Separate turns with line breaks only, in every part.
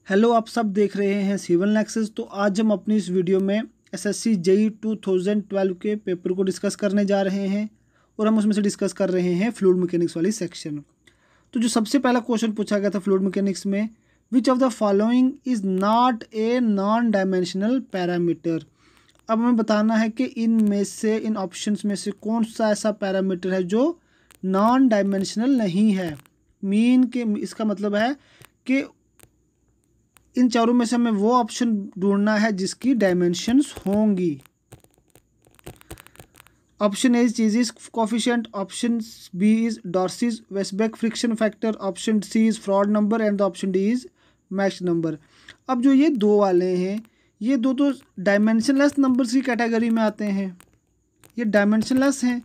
Hello, आप सब देख रहे हैं सिविल नेक्सस। तो आज हम अपनी इस वीडियो में एसएससी जेईई 2012 के पेपर को डिस्कस करने जा रहे हैं और हम उसमें से डिस्कस कर रहे हैं फ्लूइड मैकेनिक्स वाली सेक्शन। तो जो सबसे पहला क्वेश्चन पूछा गया था फ्लूइड मैकेनिक्स में, which of the following is not a non dimensional parameter. अब हमें बताना है कि इन ऑप्शंस में से कौन सा ऐसा पैरामीटर है जो नॉन डायमेंशनल नहीं है। मीन के इसका मतलब है कि इन चारों में से हमें वो ऑप्शन ढूंढना है जिसकी डायमेंशंस होंगी। Option A is Chezy's coefficient, option B is Darcy's Weisbach friction factor, option C is Froude number and the option D is Mach's number. अब जो ये दो वाले हैं, ये दो तो डायमेंशनलेस नंबर्स की कैटेगरी में आते हैं, ये डायमेंशनलेस हैं।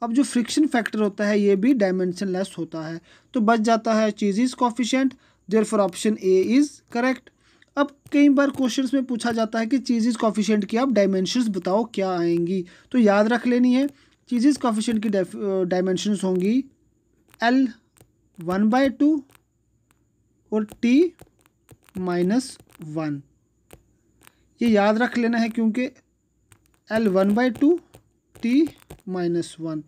अब जो फ्रिक्शन फैक्टर होता है ये भी डायमेंशनलेस होता है, तो बच जाता है Chezy's coefficient. Therefore option A is correct. अब कई बार क्वेश्चंस में पूछा जाता है कि चीज़ कोफिशिएंट की आप डायमेंशंस बताओ क्या आएंगी, तो याद रख लेनी है चीज़ कोफिशिएंट की डायमेंशंस होंगी L1/2 और T-1। ये याद रख लेना है क्योंकि L1/2 T-1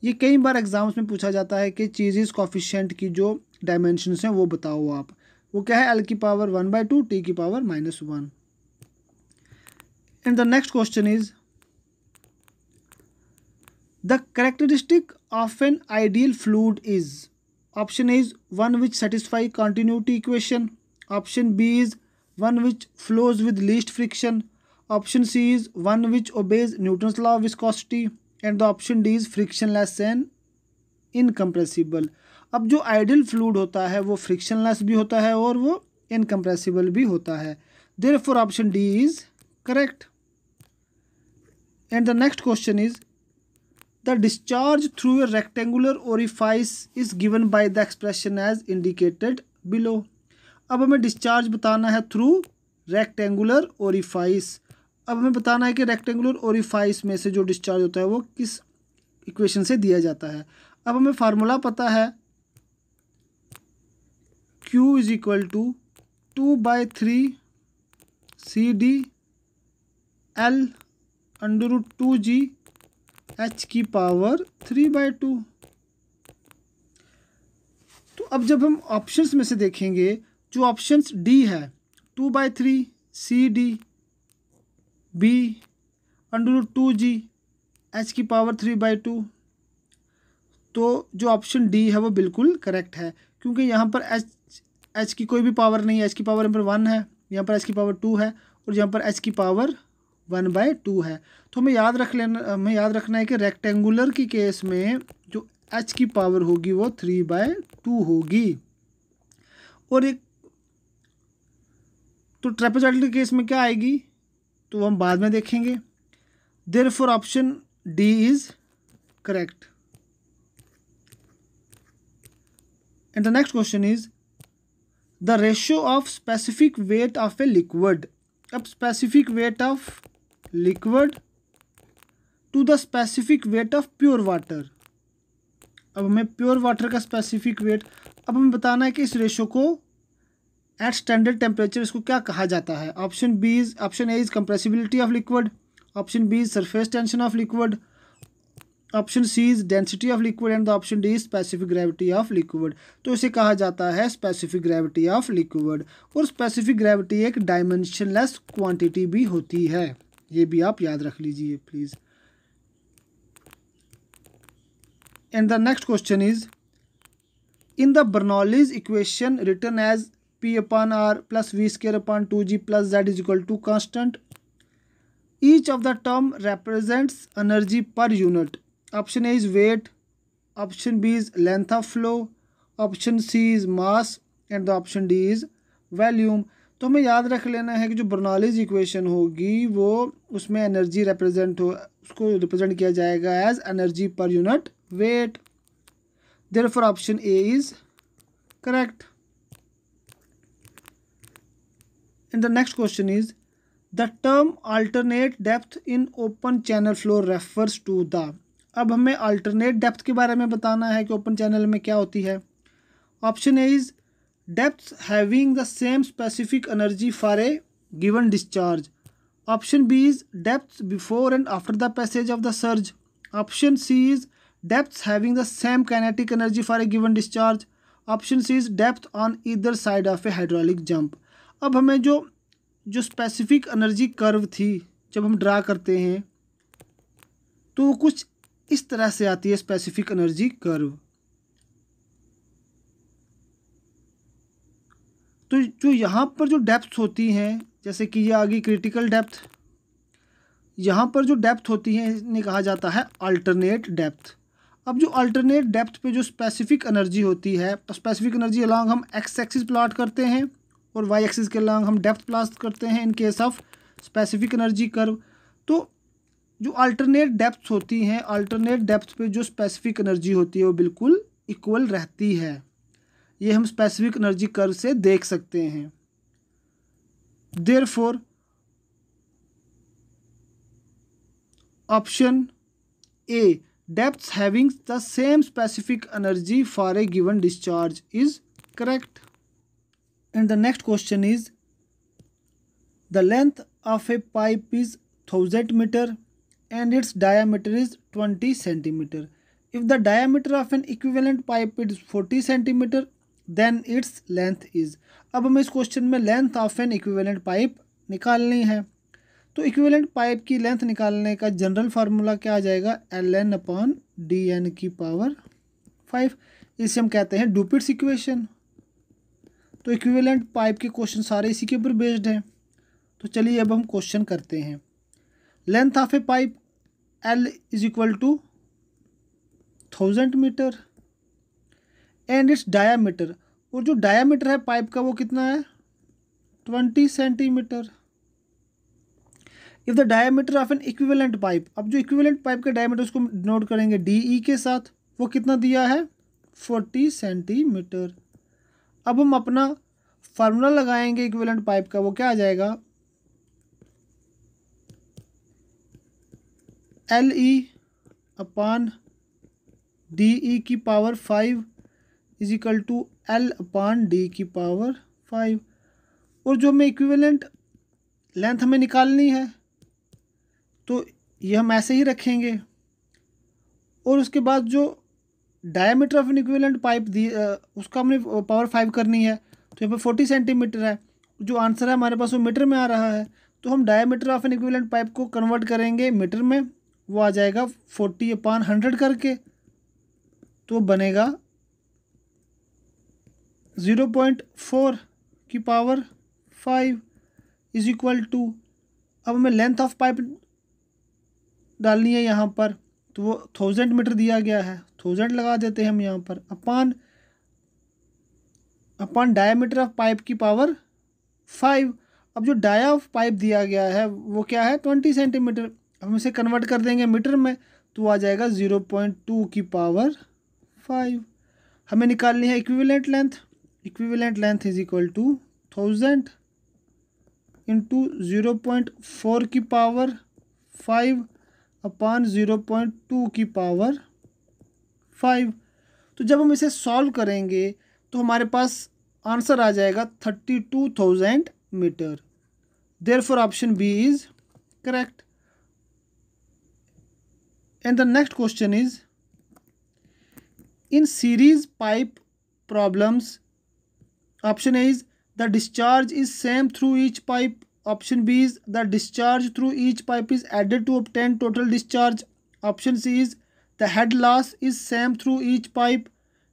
ये कई बार एग्जाम्स में पूछा जाता है कि चीज़ कोफिशिएंट की जो डायमेंशंस हैं वो बताओ आप। वो क्या है? L⁻1/2 T⁻⁻1। And the next question is the characteristic of an ideal fluid is. Option A is one which satisfy continuity equation, option B is one which flows with least friction, option C is one which obeys Newton's law of viscosity and the option D is frictionless and incompressible. अब जो ideal fluid होता है वो frictionless भी होता है और वो इनकम्प्रेसिबल भी होता है। Therefore option D is correct. And the next question is the discharge through a rectangular orifice is given by the expression as indicated below. अब हमें डिस्चार्ज बताना है थ्रू रेक्टेंगुलर ओरिफाइस। अब हमें बताना है कि रेक्टेंगुलर ओरिफाइस में से जो डिस्चार्ज होता है वो किस इक्वेशन से दिया जाता है। अब हमें फार्मूला पता है Q is equal to 2/3 CD L√2G H⁻3/2। तो अब जब हम ऑप्शंस में से देखेंगे, जो ऑप्शंस डी है 2/3 CD B √2G H⁻3/2, तो जो ऑप्शन डी है वो बिल्कुल करेक्ट है क्योंकि यहाँ पर एच की कोई भी पावर नहीं है। एच की पावर यहाँ पर 1 है, यहाँ पर एच की पावर 2 है और यहाँ पर एच की पावर 1/2 है। तो हमें याद रखना है कि रेक्टेंगुलर की केस में जो एच की पावर होगी वो 3/2 होगी। और एक तो ट्रेपेजॉइडल के केस में क्या आएगी तो हम बाद में देखेंगे। Therefore option D is correct. And the next question is the ratio of specific weight of a liquid. अब specific weight of liquid to the specific weight of pure water. अब हमें प्योर वाटर का specific weight, अब हमें बताना है कि इस रेशो को एट स्टैंडर्ड टेम्परेचर इसको क्या कहा जाता है। Option A is compressibility of liquid, option B is surface tension of liquid, option C is density of liquid and the option D is specific gravity of liquid. तो इसे कहा जाता है स्पेसिफिक ग्रेविटी ऑफ लिक्विड। और specific gravity एक dimensionless quantity भी होती है, ये भी आप याद रख लीजिए please. And the next question is in the Bernoulli's equation written as P/R + V²/2G + Z is equal to constant, each of the term represents energy per unit. Option A is weight, option B is length of flow, option C is mass and the option D is volume. तो हमें याद रख लेना है कि जो Bernoulli's equation होगी वो उसमें एनर्जी उसको रिप्रेजेंट किया जाएगा as energy per unit weight. Therefore option A is correct. And the next question is the term alternate depth in open channel flow refers to the. अब हमें अल्टरनेट डेप्थ के बारे में बताना है कि ओपन चैनल में क्या होती है। Option A is depths having the same specific energy for a given discharge. Option B is depths before and after the passage of the surge. Option C is depths having the same kinetic energy for a given discharge. Option C is depth on either side of a hydraulic jump. अब हमें जो specific energy curve थी जब हम draw करते हैं तो वो कुछ इस तरह से आती है स्पेसिफिक एनर्जी कर्व। तो जो यहाँ पर जो डेप्थ होती हैं, जैसे कि ये आ गई क्रिटिकल डेप्थ, यहाँ पर जो डेप्थ होती है इन्हें कहा जाता है अल्टरनेट डेप्थ। अब जो अल्टरनेट डेप्थ पे जो स्पेसिफिक एनर्जी होती है, तो स्पेसिफिक एनर्जी अलॉन्ग हम एक्स एक्सिस प्लॉट करते हैं और वाई एक्सिस के अलॉन्ग हम डेप्थ प्लॉट करते हैं इन case of specific energy curve. तो जो अल्टरनेट डेप्थ होती हैं, अल्टरनेट डेप्थ पे जो स्पेसिफिक एनर्जी होती है वो बिल्कुल इक्वल रहती है। ये हम स्पेसिफिक एनर्जी कर्व से देख सकते हैं। Therefore option A depths having the same specific energy for a given discharge is correct. And the next question is, the length of a pipe is 1000 meter and its diameter is 20 centimeter. If the diameter of an equivalent pipe is 40 centimeter, then its length is. अब हमें इस question में length of an equivalent pipe निकालनी है। तो equivalent pipe की length निकालने का जनरल फार्मूला क्या आ जाएगा, ln अपॉन dn की पावर 5। इसे हम कहते हैं डुपिट्स इक्वेशन। तो इक्विवेलेंट पाइप के क्वेश्चन सारे इसी के ऊपर बेस्ड हैं। तो चलिए अब हम क्वेश्चन करते हैं। Length of a pipe L is equal to 1000 metre and its diameter, और जो डायामीटर है पाइप का वो कितना है 20 centimetre. If the diameter of an equivalent pipe, अब जो इक्विवेलेंट पाइप का डायमीटर उसको नोट करेंगे DE के साथ, वो कितना दिया है 40 सेंटीमीटर। अब हम अपना फार्मूला लगाएंगे इक्विवेलेंट पाइप का, वो क्या आ जाएगा LE अपॉन DE की power 5 is equal to L upon D की पावर 5। और जो हमें इक्विवेलेंट लेंथ हमें निकालनी है तो ये हम ऐसे ही रखेंगे, और उसके बाद जो diameter of an equivalent pipe दी उसका हमने पावर 5 करनी है। तो यहाँ पे 40 सेंटीमीटर है, जो आंसर है हमारे पास वो मीटर में आ रहा है। तो हम diameter of an equivalent pipe को कन्वर्ट करेंगे मीटर में, वो आ जाएगा 40/100 करके, तो बनेगा 0.4 की पावर 5 इज इक्वल टू। अब हमें लेंथ ऑफ पाइप डालनी है यहाँ पर, तो वो 1000 मीटर दिया गया है, 1000 लगा देते हैं हम यहाँ पर, अपॉन डायमीटर ऑफ पाइप की पावर 5। अब जो डाया ऑफ पाइप दिया गया है वो क्या है 20 सेंटीमीटर। हम इसे कन्वर्ट कर देंगे मीटर में, तो आ जाएगा 0.2 की पावर 5। हमें निकालनी है equivalent length. Equivalent length is equal to 1000 into 0.4 की पावर 5 अपॉन 0.2 की पावर 5। तो जब हम इसे सॉल्व करेंगे तो हमारे पास आंसर आ जाएगा 32,000 metre. Therefore option B is correct. And the next question is, in series pipe problems option A is the discharge is same through each pipe. Option B is the discharge through each pipe is added to obtain total discharge. Option C is the head loss is same through each pipe.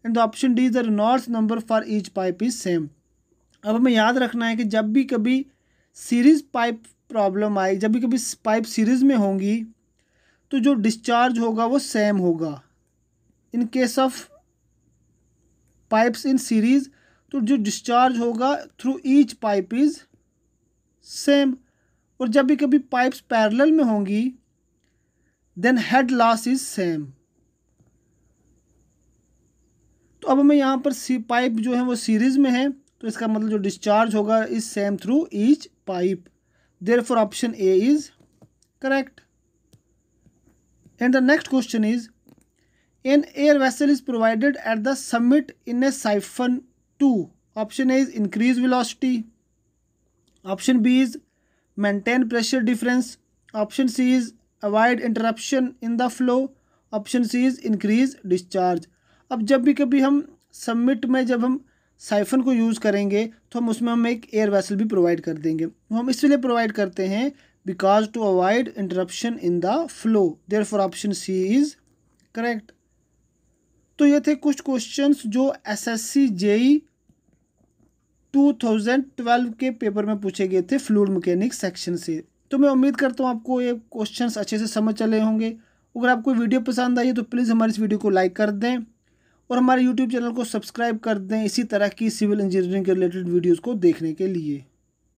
And the option D is the Reynolds number for each pipe is same. अब हमें याद रखना है कि जब भी कभी series pipe problem आए, जब भी कभी पाइप सीरीज में होंगी तो जो डिस्चार्ज होगा वो सेम होगा। In case of pipes in series, तो जो डिस्चार्ज होगा through each pipe is same. और जब भी कभी पाइप्स पैरेलल में होंगी then head loss is same. तो अब हमें यहाँ पर पाइप जो है वो सीरीज में है, तो इसका मतलब जो डिस्चार्ज होगा is same through each pipe. Therefore option A is correct. And the next question is, an air vessel is provided at the summit in a siphon to option A is increase velocity, option B is maintain pressure difference, option C is avoid interruption in the flow, option C is increase discharge. अब जब भी कभी हम submit में जब हम siphon को use करेंगे तो हम उसमें हम एक एयर वेसल भी प्रोवाइड कर देंगे। हम इसलिए प्रोवाइड करते हैं because to avoid interruption in the flow, therefore option C is correct. तो ये थे कुछ क्वेश्चंस जो एसएससी जेई 2012 के पेपर में पूछे गए थे फ्लूइड मैकेनिक्स सेक्शन से। तो मैं उम्मीद करता हूँ आपको ये क्वेश्चंस अच्छे से समझ चले होंगे। अगर आपको वीडियो पसंद आई है तो प्लीज़ हमारे इस वीडियो को लाइक कर दें और हमारे यूट्यूब चैनल को सब्सक्राइब कर दें इसी तरह की सिविल इंजीनियरिंग के रिलेटेड वीडियोज़ को देखने के लिए।